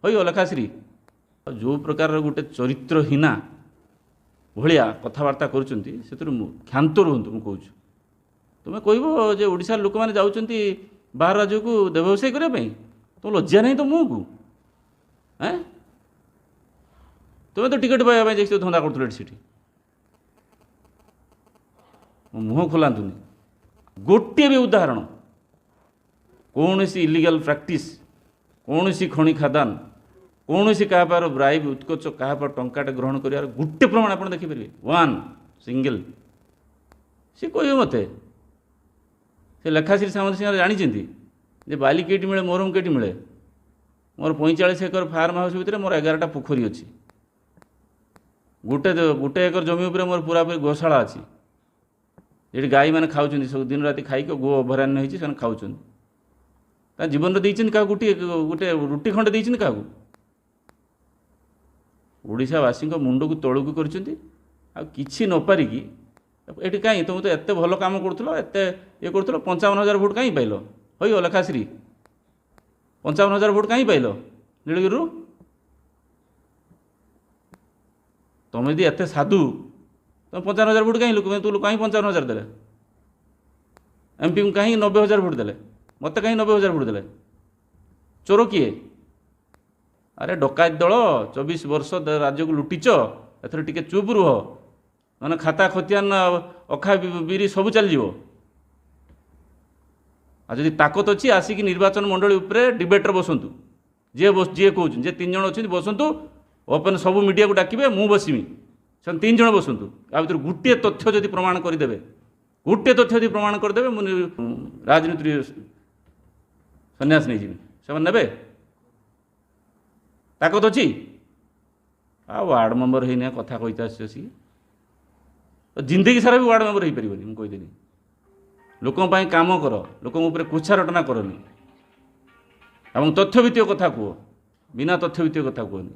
ହଇ ଲେଖାଶ୍ରୀ जो प्रकार गोटे चरित्रहीना भाया कथबार्ता करुँच से क्षांत रुहतु मुझे कौच तुम्हें कह ओडार लोक मैंने जाऊँच बाहर राज्य को व्यवसाय करने तुम लज्जा नहीं तो मुँह को तुम्हें तो टिकेट पाइबा जाइए धंदा कर मुह खोलातुनि गोटे भी उदाहरण कौन सी इलिगल प्रैक्टिस कौन सी खनि खादान कौन सी क्या ब्राइब उत्कोच क्या टंकाटे ग्रहण कर गोटे प्रमाण आप देखिपारे वन सिंगल सी कह मत से लेखाश्री सामंत सिंह जानी बाली कईटी मिले मोरम कईटी मिले मोर 45 एकर फार्म हाउस भितर मोर 11टा पोखरी अच्छी गोटे गोटे एकर जमी उपर मोर पूरा पूरी गोशाला अच्छी ये गाई मैंने खाऊँ सब दिन राति खाइक गो अभयारण्य होती से खाऊँ जीवन देती क्या गोटे गोटे रुटी खंडे देती क्या ओडावासी मुंड को तौक कर नपारिकी ये कहीं तुम तो एत भल कम करते ये कर 55,000 भोट कहीं पाइल हई लेखाश्री 55,000 भोट कहीं पाइल नीलगिरी तुम यदि एत साधु तुम 55,000 भोट कहीं लोक तू कहीं 55,000 देले एमपी को कहीं 90,000 भोट देले मत कहीं 90,000 भोट देले चोर किए अरे डकायत दल 24 वर्ष राज्य को लुटिच एथर टिके चुप रुह ना खाता खतियान अखा बिरी सब चल जाओ आदि ताकत अच्छी आसिक निर्वाचन मंडली उपरे डिबेटर बसतु जी कौन जे 3 जन अच्छे बसतु ओपन सब मीडिया को डाकिबे मु बसमी से 3 जन बसतु आ भर गोटे तथ्य जदि प्रमाण करदे गोटे तथ्य यदि प्रमाण करदे मुझे राजनीति सन्यास नहीं जी से ने ताकत अच्छी आ वार्ड मेंबर होना कथा कही आसी जिंदगी सारा भी वार्ड मेंबर हो पार मुझे कहीदेनी लोकों काम कर लोकों ऊपर कुछा रटना करनी और तथ्य भित्तिक कथा कह बिना तथ्य भित्तिक कथा कहनी।